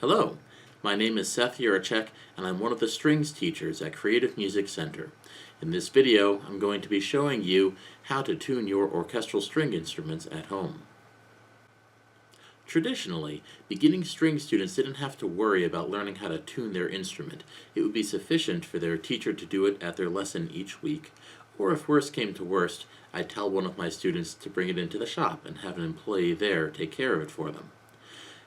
Hello, my name is Seth Uricheck, and I'm one of the strings teachers at Creative Music Center. In this video, I'm going to be showing you how to tune your orchestral string instruments at home. Traditionally, beginning string students didn't have to worry about learning how to tune their instrument. It would be sufficient for their teacher to do it at their lesson each week, or if worst came to worst, I'd tell one of my students to bring it into the shop and have an employee there take care of it for them.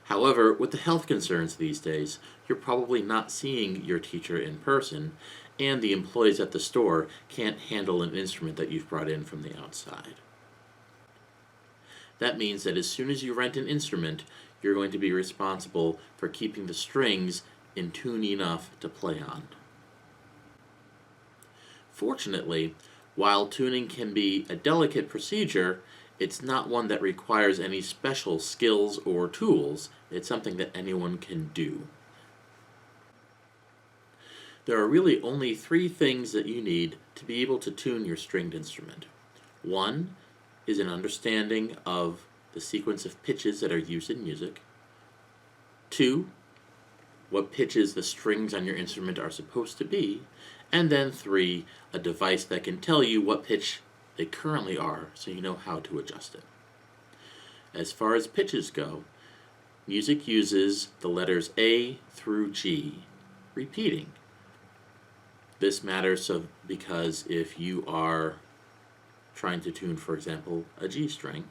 However, with the health concerns these days, you're probably not seeing your teacher in person, and the employees at the store can't handle an instrument that you've brought in from the outside. That means that as soon as you rent an instrument, you're going to be responsible for keeping the strings in tune enough to play on. Fortunately, while tuning can be a delicate procedure, it's not one that requires any special skills or tools. It's something that anyone can do. There are really only three things that you need to be able to tune your stringed instrument. One is an understanding of the sequence of pitches that are used in music. Two, what pitches the strings on your instrument are supposed to be. And then three, a device that can tell you what pitch they currently are, so you know how to adjust it. As far as pitches go, music uses the letters A through G, repeating. This matters because if you are trying to tune, for example, a G string,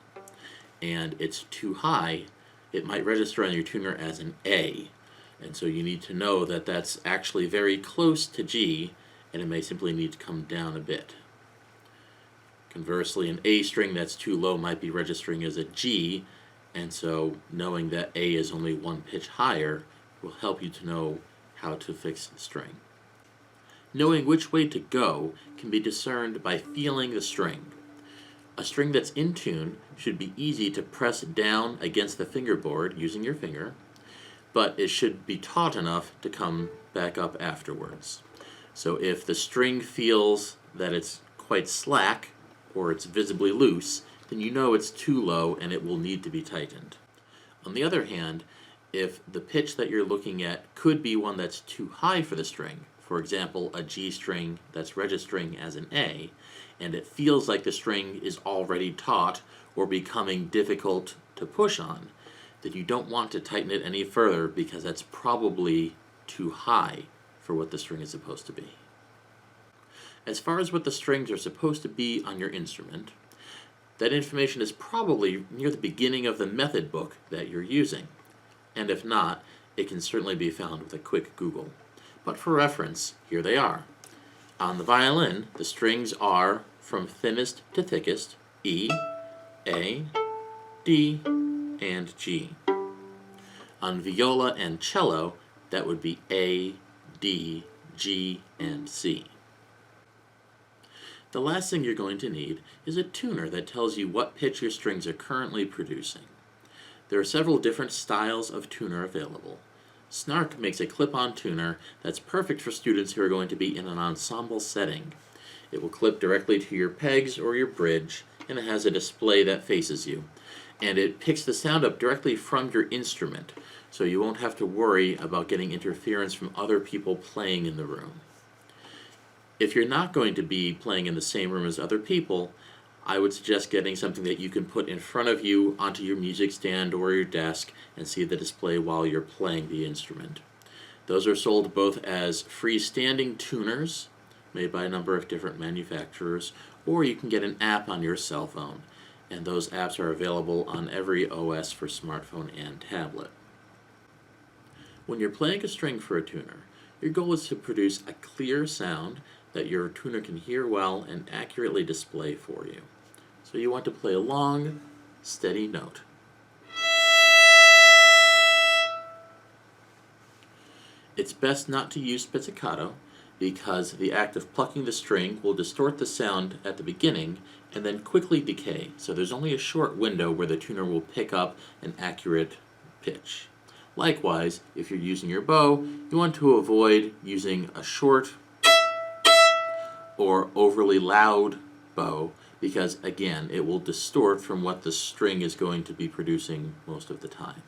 and it's too high, it might register on your tuner as an A, and so you need to know that that's actually very close to G, and it may simply need to come down a bit. Conversely, an A string that's too low might be registering as a G, and so knowing that A is only one pitch higher will help you to know how to fix the string. Knowing which way to go can be discerned by feeling the string. A string that's in tune should be easy to press down against the fingerboard using your finger, but it should be taut enough to come back up afterwards. So if the string feels that it's quite slack, or it's visibly loose, then you know it's too low and it will need to be tightened. On the other hand, if the pitch that you're looking at could be one that's too high for the string, for example, a G string that's registering as an A, and it feels like the string is already taut or becoming difficult to push on, then you don't want to tighten it any further because that's probably too high for what the string is supposed to be. As far as what the strings are supposed to be on your instrument, that information is probably near the beginning of the method book that you're using. And if not, it can certainly be found with a quick Google. But for reference, here they are. On the violin, the strings are from thinnest to thickest, E, A, D, and G. On viola and cello, that would be A, D, G, and C. The last thing you're going to need is a tuner that tells you what pitch your strings are currently producing. There are several different styles of tuner available. Snark makes a clip-on tuner that's perfect for students who are going to be in an ensemble setting. It will clip directly to your pegs or your bridge, and it has a display that faces you. And it picks the sound up directly from your instrument, so you won't have to worry about getting interference from other people playing in the room. If you're not going to be playing in the same room as other people, I would suggest getting something that you can put in front of you onto your music stand or your desk and see the display while you're playing the instrument. Those are sold both as freestanding tuners, made by a number of different manufacturers, or you can get an app on your cell phone, and those apps are available on every OS for smartphone and tablet. When you're playing a string for a tuner, your goal is to produce a clear sound that your tuner can hear well and accurately display for you. So you want to play a long, steady note. It's best not to use pizzicato because the act of plucking the string will distort the sound at the beginning and then quickly decay. So there's only a short window where the tuner will pick up an accurate pitch. Likewise, if you're using your bow, you want to avoid using a short or overly loud bow because, again, it will distort from what the string is going to be producing most of the time.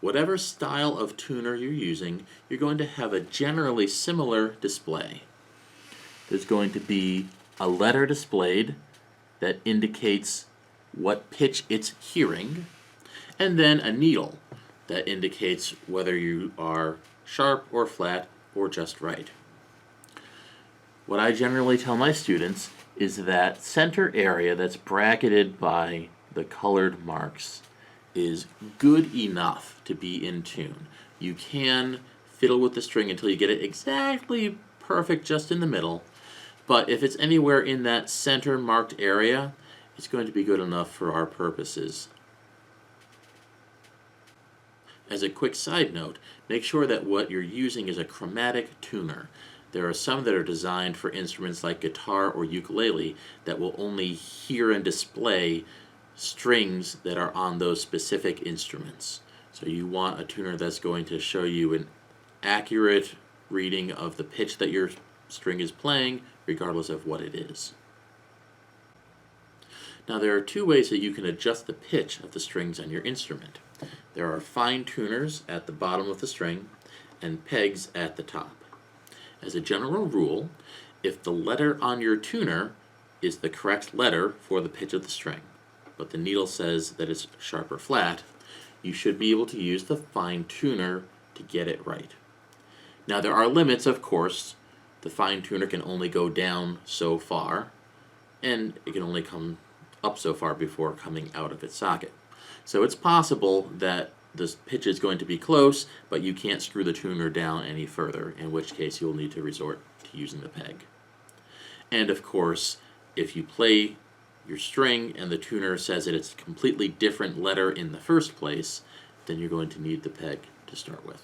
Whatever style of tuner you're using, you're going to have a generally similar display. There's going to be a letter displayed that indicates what pitch it's hearing, and then a needle that indicates whether you are sharp or flat or just right. What I generally tell my students is that center area that's bracketed by the colored marks is good enough to be in tune. You can fiddle with the string until you get it exactly perfect just in the middle, but if it's anywhere in that center marked area, it's going to be good enough for our purposes. As a quick side note, make sure that what you're using is a chromatic tuner. There are some that are designed for instruments like guitar or ukulele that will only hear and display strings that are on those specific instruments. So you want a tuner that's going to show you an accurate reading of the pitch that your string is playing, regardless of what it is. Now there are two ways that you can adjust the pitch of the strings on your instrument. There are fine tuners at the bottom of the string and pegs at the top. As a general rule, if the letter on your tuner is the correct letter for the pitch of the string, but the needle says that it's sharp or flat, you should be able to use the fine tuner to get it right. Now there are limits, of course. The fine tuner can only go down so far, and it can only come up so far before coming out of its socket. So it's possible that the pitch is going to be close, but you can't screw the tuner down any further, in which case you'll need to resort to using the peg. And of course, if you play your string and the tuner says that it's a completely different letter in the first place, then you're going to need the peg to start with.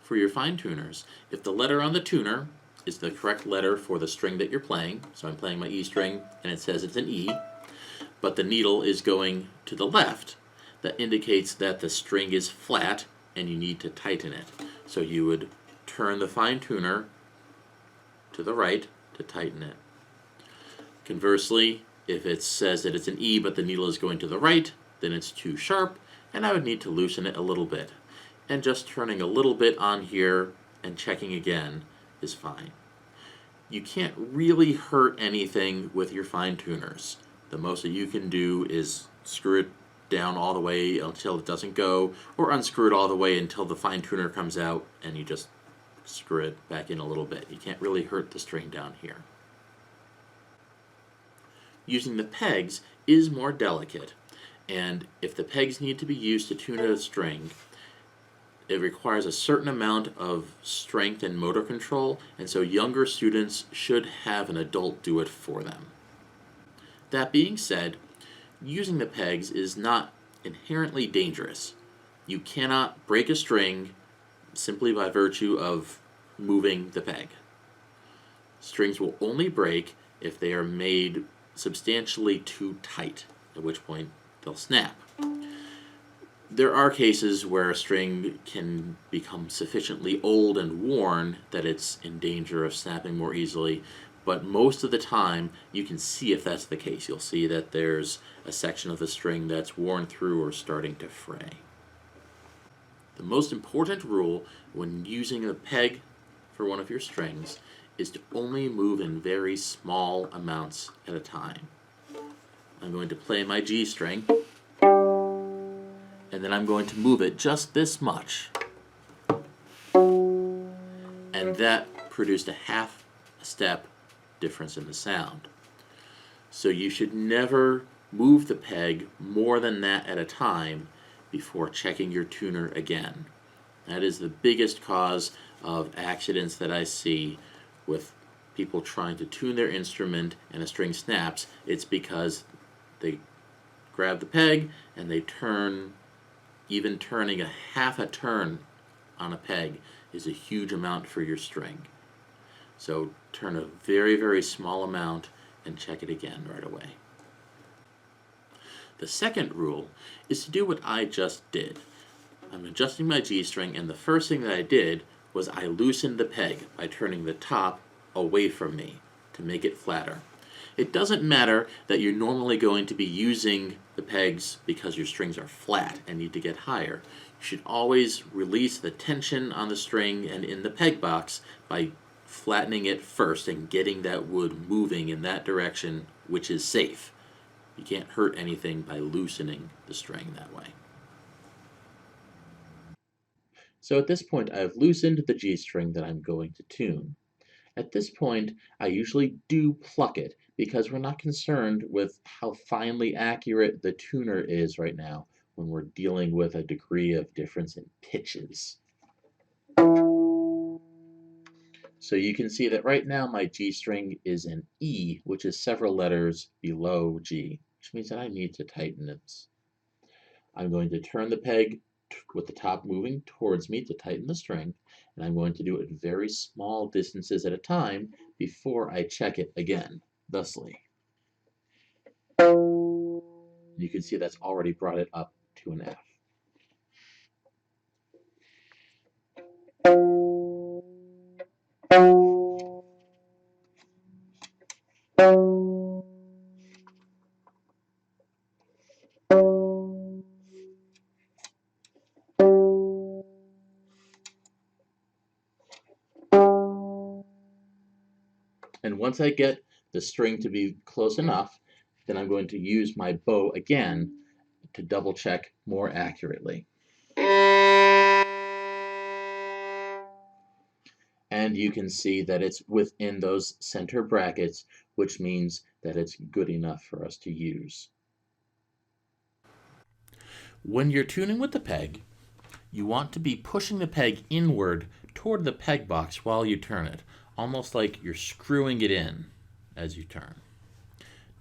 For your fine tuners, if the letter on the tuner is the correct letter for the string that you're playing, so I'm playing my E string and it says it's an E, but the needle is going to the left, that indicates that the string is flat and you need to tighten it. So you would turn the fine tuner to the right to tighten it. Conversely, if it says that it's an E but the needle is going to the right, then it's too sharp and I would need to loosen it a little bit. And just turning a little bit on here and checking again is fine. You can't really hurt anything with your fine tuners. The most that you can do is screw it down all the way until it doesn't go, or unscrew it all the way until the fine tuner comes out and you just screw it back in a little bit. You can't really hurt the string down here. Using the pegs is more delicate, and if the pegs need to be used to tune a string, it requires a certain amount of strength and motor control, and so younger students should have an adult do it for them. That being said, using the pegs is not inherently dangerous. You cannot break a string simply by virtue of moving the peg. Strings will only break if they are made substantially too tight, at which point they'll snap. There are cases where a string can become sufficiently old and worn that it's in danger of snapping more easily, but most of the time you can see if that's the case. You'll see that there's a section of the string that's worn through or starting to fray. The most important rule when using a peg for one of your strings is to only move in very small amounts at a time. I'm going to play my G string, and then I'm going to move it just this much. And that produced a half a step difference in the sound. So you should never move the peg more than that at a time before checking your tuner again. That is the biggest cause of accidents that I see with people trying to tune their instrument and a string snaps. It's because they grab the peg and they turn. Even turning a half a turn on a peg is a huge amount for your string. So turn a very, very small amount and check it again right away. The second rule is to do what I just did. I'm adjusting my G string, and the first thing that I did was I loosened the peg by turning the top away from me to make it flatter. It doesn't matter that you're normally going to be using the pegs because your strings are flat and need to get higher. You should always release the tension on the string and in the peg box by flattening it first and getting that wood moving in that direction, which is safe. You can't hurt anything by loosening the string that way. So at this point, I've loosened the G string that I'm going to tune. At this point, I usually do pluck it because we're not concerned with how finely accurate the tuner is right now when we're dealing with a degree of difference in pitches. So you can see that right now my G string is an E, which is several letters below G, which means that I need to tighten it. I'm going to turn the peg with the top moving towards me to tighten the string, and I'm going to do it very small distances at a time before I check it again, thusly. You can see that's already brought it up to an F. And once I get the string to be close enough, then I'm going to use my bow again to double check more accurately. And you can see that it's within those center brackets, which means that it's good enough for us to use. When you're tuning with the peg, you want to be pushing the peg inward toward the peg box while you turn it, almost like you're screwing it in as you turn.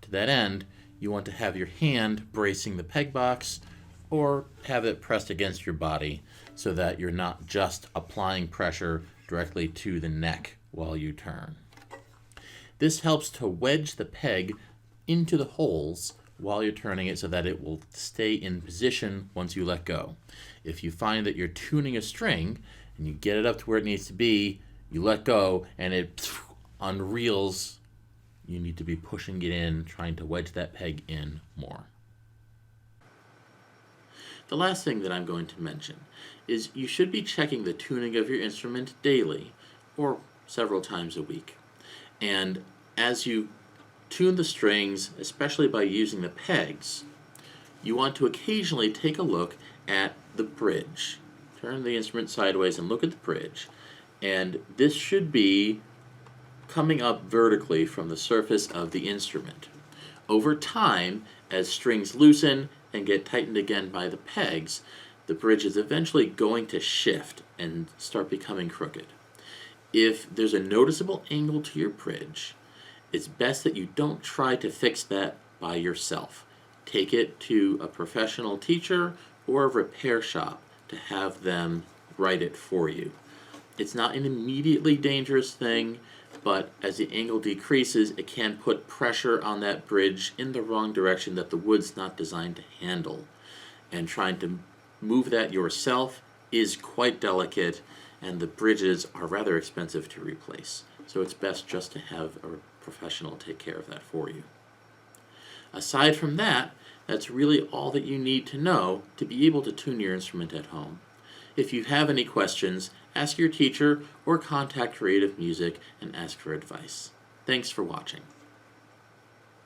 To that end, you want to have your hand bracing the peg box or have it pressed against your body so that you're not just applying pressure directly to the neck while you turn. This helps to wedge the peg into the holes while you're turning it so that it will stay in position once you let go. If you find that you're tuning a string and you get it up to where it needs to be, you let go and it unreels, you need to be pushing it in, trying to wedge that peg in more. The last thing that I'm going to mention is you should be checking the tuning of your instrument daily or several times a week. And as you tune the strings, especially by using the pegs, you want to occasionally take a look at the bridge. Turn the instrument sideways and look at the bridge. And this should be coming up vertically from the surface of the instrument. Over time, as strings loosen and get tightened again by the pegs, the bridge is eventually going to shift and start becoming crooked. If there's a noticeable angle to your bridge, it's best that you don't try to fix that by yourself. Take it to a professional teacher or a repair shop to have them write it for you. It's not an immediately dangerous thing, but as the angle decreases, it can put pressure on that bridge in the wrong direction that the wood's not designed to handle. And trying to move that yourself is quite delicate, and the bridges are rather expensive to replace. So it's best just to have a professional take care of that for you. Aside from that, that's really all that you need to know to be able to tune your instrument at home. If you have any questions, ask your teacher or contact Creative Music and ask for advice. Thanks for watching.